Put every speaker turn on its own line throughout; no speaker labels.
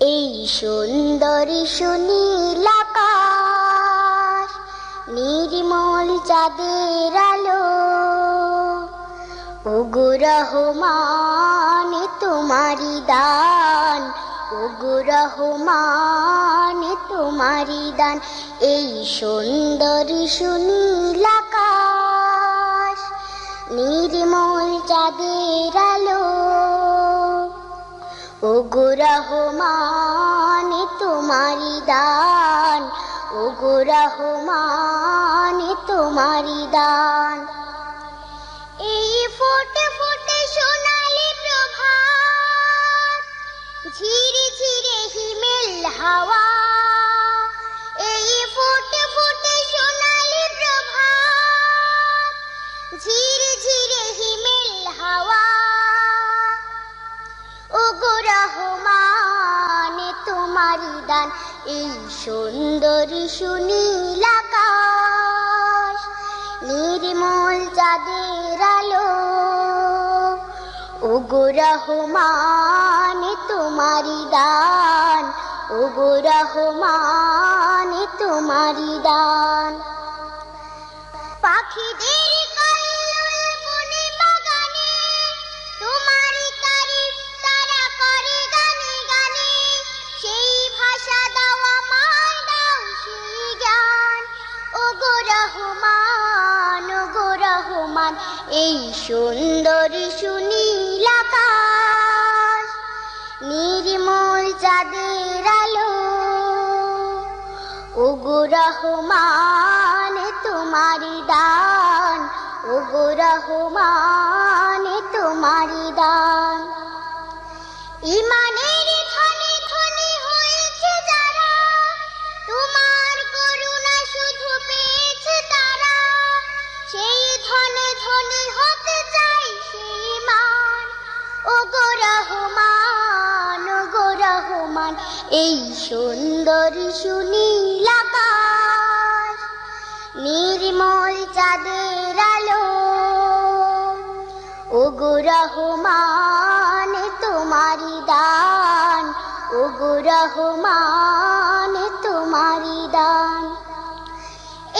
এই সুন্দরী সুনীল আকাশ, নির্মল চাঁদের আলো, ওগো রহমান তোমারি দান, ওগো রহমান তোমারি দান। এই সুন্দরী সুনীল আকাশ, নির্মল চাঁদের আলো, ওগো রহমান তোমারি দান, ওগো রহমান তোমারি দান। এই ফোটে ফোটে সোনালি প্রভাত, ঝিরে ঝিরে হিমেল হাওয়া, এই ফোটে ফোটে সোনালি প্রভাত, ঝিরে ঝিরে হিমেল হাওয়া, ওগো রহমান তোমারি দান। এই সুন্দরী সুনীল আকাশ, নির্মল চাঁদের আলো, ওগো রহমান তোমারি দান, ওগো রহমান তোমারি দান। পাখিদের কল্লোল বনে বাগানে, তোমারি তারিফ তারা করে গানে গানে, সেই ভাষা দাও আমায়, দাও সেই জ্ঞান, ওগো রহমান, ওগো রহমান। এই সুন্দরী সুনীল আকাশ, নির্মল চাঁদের আলো, ওগো রহমান তোমারি দান, ওগো রহমান তোমারি দান। ইমানের ধনে ধনে হয়েছে যারা, তোমার করুণা শুধু পেয়েছে তারা, সেই ধনে ধনে হতে চাই সেই মান, ওগো রহমান, ওগো রহমান। এই সুন্দরী সুনীল আকাশ, নির্মল চাঁদের আলো, ওগো রহমান তোমারি দান, ওগো রহমান তোমারি দান।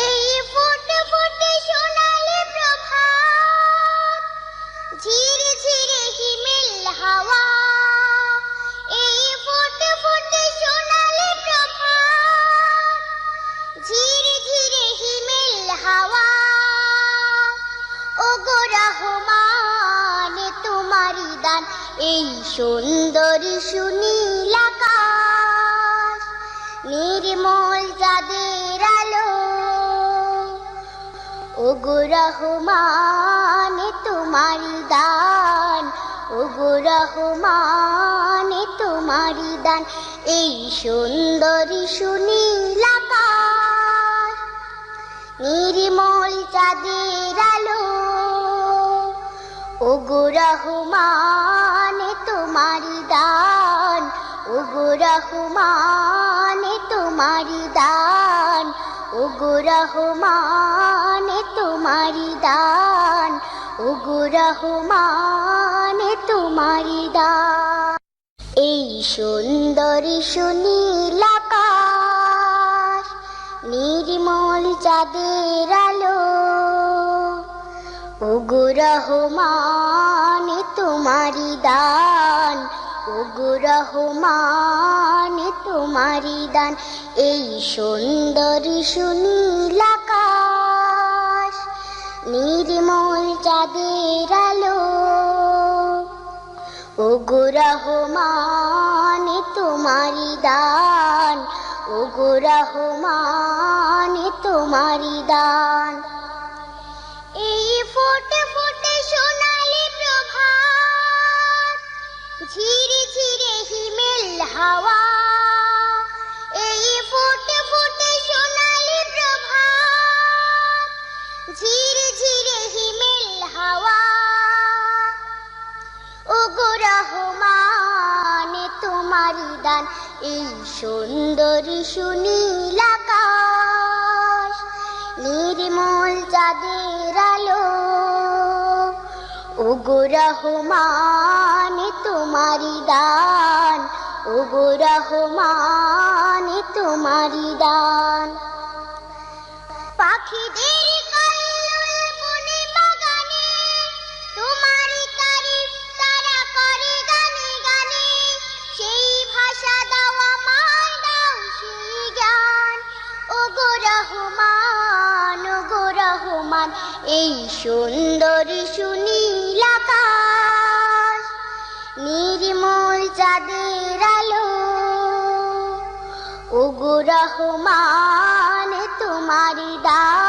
এই ফোটে ফোটে সোনালি প্রভাত, ঝিরে ঝিরে হিমেল হাওয়া, এই ফোটে ফোটে সোনালি প্রভাত, ঝিরে ঝিরে হিমেল হাওয়া, ওগো রহমান তোমারি দান। এই সুন্দরী সুনীল আকাশ, নির্মল চাঁদের আলো, ওগো রহমান তোমারি দান, ওগো রহমান তোমারি দান। এই সুন্দরী সুনীল আকাশ, নির্মল চাঁদের আলো, ওগো রহমান তোমারি দান, ওগো রহমান তোমারি দান, ওগো রহমান তোমারি দান, ওগো রহমান তোমারি দান। এই সুন্দরী সুনীল আকাশ, নির্মল চাঁদের আলো, ওগো রহমান তোমারি দান, ওগো রহমান তোমারি দান। এই সুন্দরী সুনীল আকাশ, নির্মল চাঁদের আলো, ওগো রহমান তোমারি দান, ওগো রহমান তোমারি দান। এই ফোটে ফোটে সোনালি প্রভাত, ঝিরে ঝিরে হিমেল হাওয়া, এই ফোটে ফোটে সোনালি প্রভাত, ঝিরে ঝিরে হিমেল হাওয়া, ওগো রহমান তোমারি দান। এই সুন্দরী সুনীল আকাশ, নির্মল চাঁদের আলো, ওগো রহমান তোমারি দান, ওগো রহমান তোমারি দান। পাখিদের কল্লোল বনে বাগানে তোমারি তারিফ তারা করে গানে গানে। সেই ভাষা দাও আমায়, দাও সেই জ্ঞান। ওগো রহমান, ওগো রহমান, এই সুন্দর সুনীল আকাশ, নির্মল চাঁদের আলো, ওগো রহমান তোমারি দান।